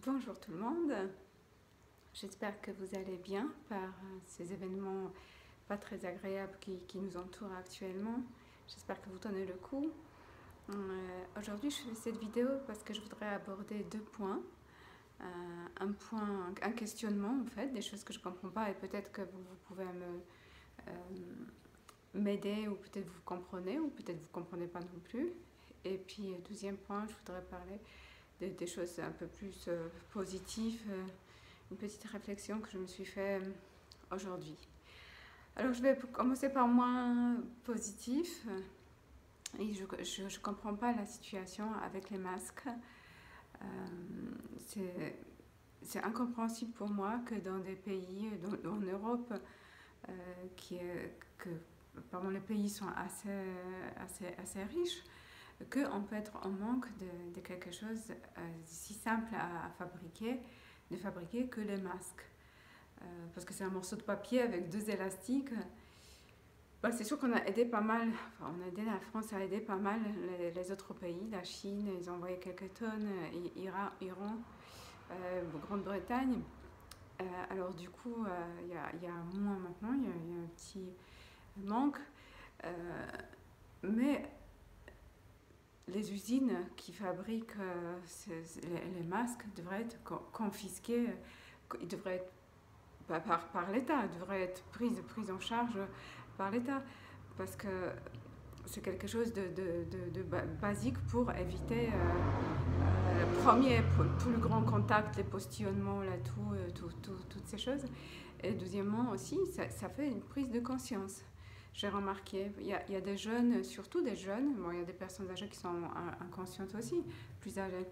Bonjour tout le monde, j'espère que vous allez bien par ces événements pas très agréables qui nous entourent actuellement. J'espère que vous tenez le coup. Aujourd'hui je fais cette vidéo parce que je voudrais aborder deux points. Un questionnement en fait, des choses que je ne comprends pas et peut-être que vous pouvez m'aider ou peut-être vous comprenez ou peut-être vous ne comprenez pas non plus. Et puis deuxième point, je voudrais parler des choses un peu plus positives, une petite réflexion que je me suis fait aujourd'hui. Alors je vais commencer par moins positif. Et je ne comprends pas la situation avec les masques. C'est incompréhensible pour moi que dans des pays, en Europe, que pardon, les pays sont assez riches, qu'on peut être en manque de quelque chose si simple à fabriquer, de fabriquer que les masques. Parce que c'est un morceau de papier avec deux élastiques. C'est sûr qu'on a aidé pas mal, enfin, on a aidé la France à aider pas mal les autres pays, la Chine, ils ont envoyé quelques tonnes, Iran, Grande-Bretagne. Alors du coup, il y a moins maintenant, il y a un petit manque. Mais les usines qui fabriquent les masques devraient être confisquées, ils devraient être par l'État, devraient être prises en charge par l'État, parce que c'est quelque chose de basique pour éviter tout le grand contact, les postillonnements, toutes ces choses. Et deuxièmement aussi, ça fait une prise de conscience. J'ai remarqué, il y a des jeunes, surtout des jeunes, bon, il y a des personnes âgées qui sont inconscientes aussi, plus âgées,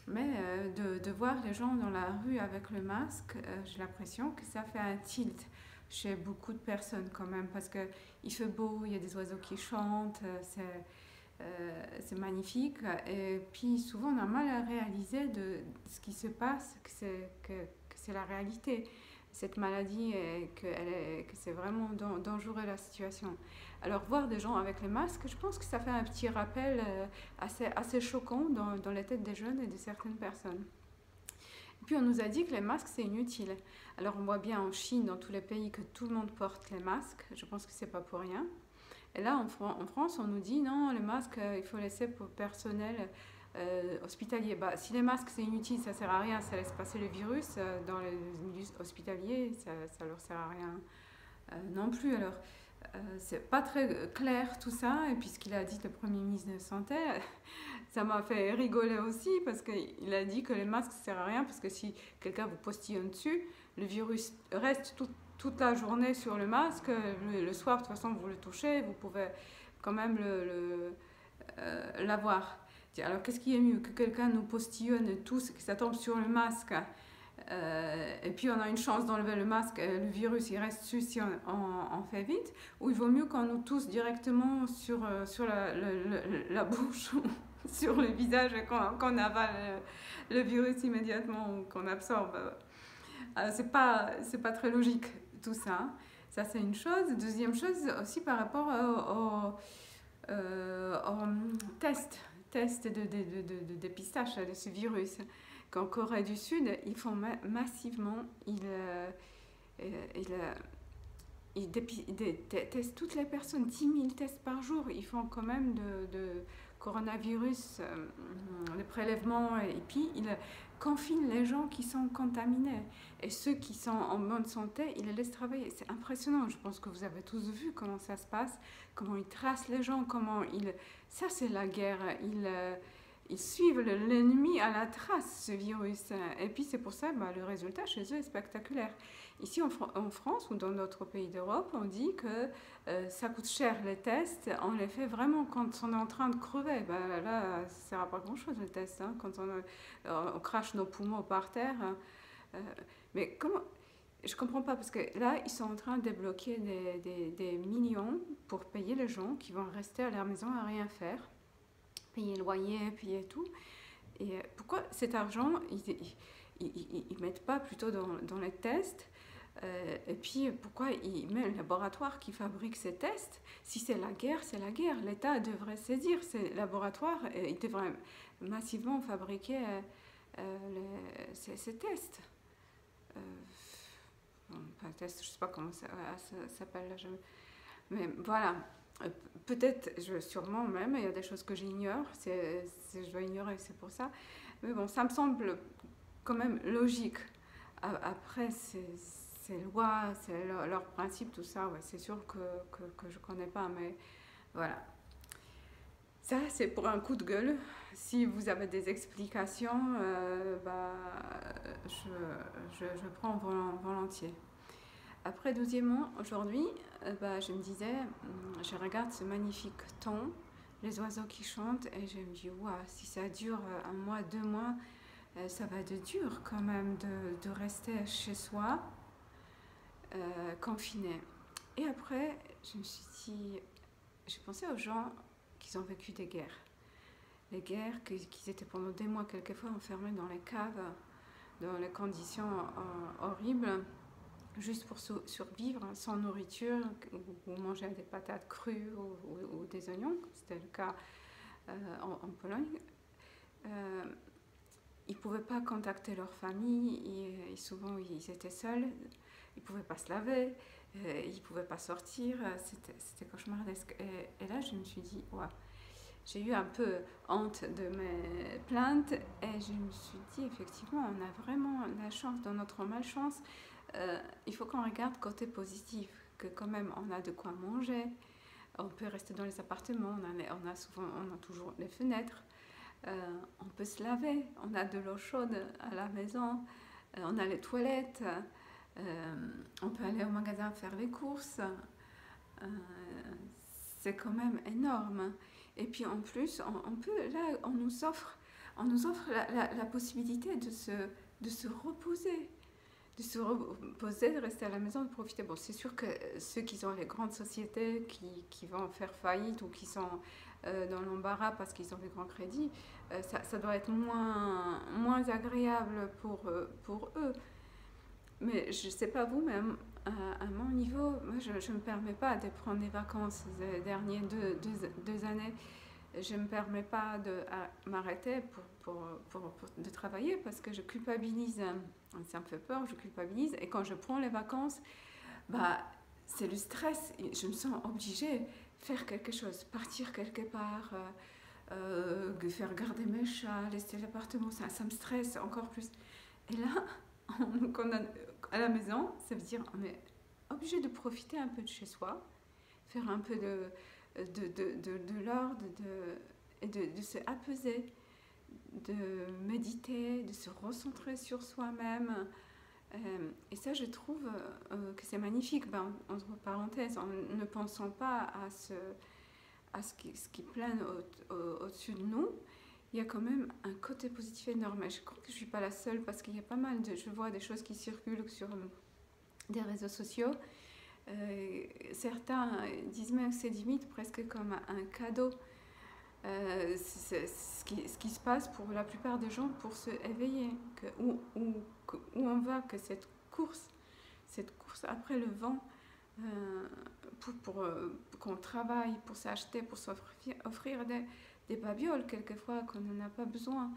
mais de voir les gens dans la rue avec le masque, j'ai l'impression que ça fait un tilt chez beaucoup de personnes quand même, parce qu'il fait beau, il y a des oiseaux qui chantent, c'est magnifique, et puis souvent on a mal à réaliser de ce qui se passe, que c'est la réalité. Cette maladie, que c'est vraiment dangereux la situation. Alors voir des gens avec les masques, je pense que ça fait un petit rappel assez choquant dans les têtes des jeunes et de certaines personnes. Et puis on nous a dit que les masques c'est inutile. Alors on voit bien en Chine, dans tous les pays, que tout le monde porte les masques. Je pense que c'est pas pour rien. Et là en France on nous dit non, les masques il faut laisser pour le personnel hospitalier. Si les masques c'est inutile, ça sert à rien, ça laisse passer le virus dans les milieux hospitaliers, ça leur sert à rien non plus. Alors c'est pas très clair tout ça, et puis ce qu'il a dit le Premier ministre de la Santé, ça m'a fait rigoler aussi, parce qu'il a dit que les masques ça sert à rien, parce que si quelqu'un vous postillonne dessus, le virus reste toute la journée sur le masque, le soir de toute façon vous le touchez, vous pouvez quand même l'avoir. Alors qu'est-ce qui est mieux, que quelqu'un nous postillonne tous, que ça tombe sur le masque, et puis on a une chance d'enlever le masque, le virus il reste dessus si on fait vite, ou il vaut mieux qu'on nous tousse directement sur la bouche ou sur le visage et qu'on avale le virus immédiatement ou qu'on absorbe. C'est pas très logique tout ça. Ça c'est une chose. Deuxième chose aussi par rapport au test de dépistage de ce virus. Qu'en Corée du Sud, ils font massivement, ils testent toutes les personnes, 10 000 tests par jour. Ils font quand même de coronavirus, des prélèvements, et puis ils confinent les gens qui sont contaminés. Et ceux qui sont en bonne santé, ils les laissent travailler. C'est impressionnant. Je pense que vous avez tous vu comment ça se passe, comment ils tracent les gens, ça c'est la guerre. Ils suivent l'ennemi à la trace, ce virus. Et puis c'est pour ça que le résultat chez eux est spectaculaire. Ici en France ou dans d'autres pays d'Europe, on dit que ça coûte cher les tests. On les fait vraiment quand on est en train de crever. Là, ça ne sert à pas grand-chose les tests. Quand on crache nos poumons par terre. Mais comment... Je comprends pas, parce que là, ils sont en train de débloquer des millions pour payer les gens qui vont rester à leur maison à rien faire. Payer le loyer, payer tout. Et pourquoi cet argent, ils mettent pas plutôt dans les tests, et puis pourquoi ils mettent le laboratoire qui fabrique ces tests? Si c'est la guerre, c'est la guerre. L'État devrait saisir ces laboratoires et il devrait massivement fabriquer ces tests. Bon, pas test, je ne sais pas comment ça s'appelle là, mais voilà. Peut-être, sûrement même, il y a des choses que j'ignore, je dois ignorer, c'est pour ça. Mais bon, ça me semble quand même logique. Après, ces lois, c'est leurs principes, tout ça, ouais, c'est sûr que je ne connais pas, mais voilà. Ça, c'est pour un coup de gueule. Si vous avez des explications, je prends volontiers. Après, deuxièmement, aujourd'hui, je me disais, je regarde ce magnifique temps, les oiseaux qui chantent, et je me dis, waouh, si ça dure 1 mois, 2 mois, ça va être dur quand même de rester chez soi, confiné. Et après, je me suis dit, j'ai pensé aux gens qui ont vécu des guerres. Les guerres, qu'ils étaient pendant des mois, quelquefois, enfermés dans les caves, dans les conditions horribles, juste pour survivre, sans nourriture, ou manger des patates crues ou des oignons, c'était le cas en Pologne. Ils ne pouvaient pas contacter leur famille, et souvent ils étaient seuls, ils ne pouvaient pas se laver, ils ne pouvaient pas sortir, c'était cauchemardesque. Et là, je me suis dit, ouais, j'ai eu un peu honte de mes plaintes, et je me suis dit, effectivement, on a vraiment la chance, dans notre malchance, il faut qu'on regarde côté positif, que quand même on a de quoi manger, on peut rester dans les appartements, on a toujours les fenêtres, on peut se laver, on a de l'eau chaude à la maison, on a les toilettes, on peut aller au magasin faire les courses, c'est quand même énorme. Et puis en plus, on nous offre la possibilité de se reposer. De rester à la maison, de profiter. Bon, c'est sûr que ceux qui ont les grandes sociétés qui vont faire faillite ou qui sont dans l'embarras parce qu'ils ont des grands crédits, ça doit être moins agréable pour eux. Mais je ne sais pas vous, mais à mon niveau, moi, je ne me permets pas de prendre des vacances les dernières deux années. Je ne me permets pas de m'arrêter de travailler parce que je culpabilise. Ça me fait peur, je culpabilise. Et quand je prends les vacances, c'est le stress. Je me sens obligée de faire quelque chose, partir quelque part, faire garder mes chats, laisser l'appartement. Ça me stresse encore plus. Et là, quand on est à la maison, ça veut dire on est obligé de profiter un peu de chez soi, faire un peu de l'ordre, de se apaiser, de méditer, de se recentrer sur soi-même. Et ça, je trouve que c'est magnifique. Entre parenthèses, en ne pensant pas à ce qui plane au-dessus de nous, il y a quand même un côté positif énorme. Et je crois que je ne suis pas la seule parce qu'il y a pas mal je vois des choses qui circulent sur des réseaux sociaux. Certains disent même que c'est limite presque comme un cadeau. C'est ce qui se passe pour la plupart des gens pour se éveiller. Où on va, que cette course après le vent, pour qu'on travaille, pour s'acheter, pour s'offrir des babioles, quelquefois qu'on n'en a pas besoin,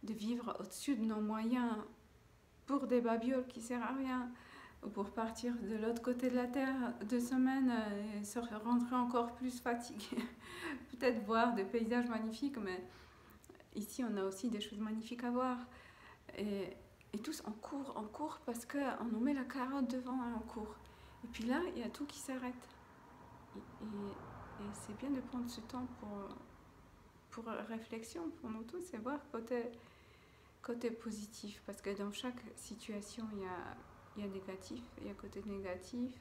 de vivre au-dessus de nos moyens pour des babioles qui ne servent à rien, ou pour partir de l'autre côté de la Terre 2 semaines et se rentrer encore plus fatigué. Peut-être voir des paysages magnifiques, mais ici on a aussi des choses magnifiques à voir. Et tous on court parce qu'on nous met la carotte devant et on court. Et puis là, il y a tout qui s'arrête. Et c'est bien de prendre ce temps pour réflexion pour nous tous et voir côté positif, parce que dans chaque situation il y a négatif, il y a côté négatif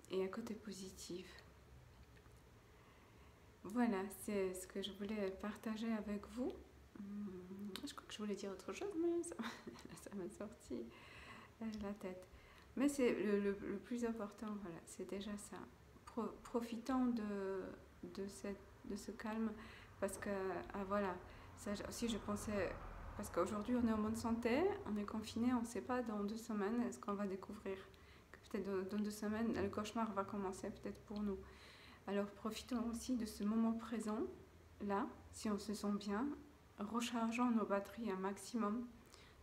et un côté positif. Voilà, c'est ce que je voulais partager avec vous. Je crois que je voulais dire autre chose, mais ça m'a sorti la tête. Mais c'est le plus important, voilà, c'est déjà ça. Profitant de ce calme, parce que, voilà, ça aussi je pensais, parce qu'aujourd'hui on est en bonne santé, on est confiné, on ne sait pas dans 2 semaines ce qu'on va découvrir. Que peut-être dans 2 semaines, le cauchemar va commencer peut-être pour nous. Alors profitons aussi de ce moment présent, là, si on se sent bien, rechargeons nos batteries un maximum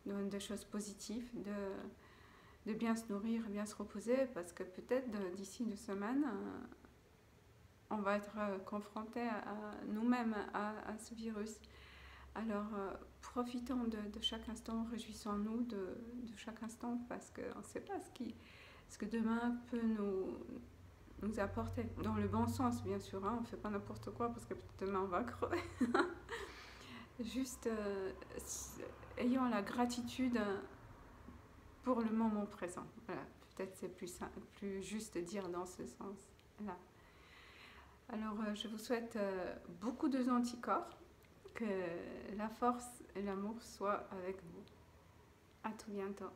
de choses positives, de bien se nourrir, bien se reposer, parce que peut-être d'ici 2 semaines, on va être confronté à nous-mêmes, à ce virus. Alors, profitons de chaque instant, réjouissons-nous de chaque instant, parce qu'on ne sait pas ce que demain peut nous apporter. Dans le bon sens, bien sûr, hein, on ne fait pas n'importe quoi, parce que peut-être demain on va crever. Juste ayons la gratitude pour le moment présent. Voilà, peut-être c'est plus juste de dire dans ce sens-là. Alors, je vous souhaite beaucoup de anticorps, que la force et l'amour soient avec vous. À tout bientôt.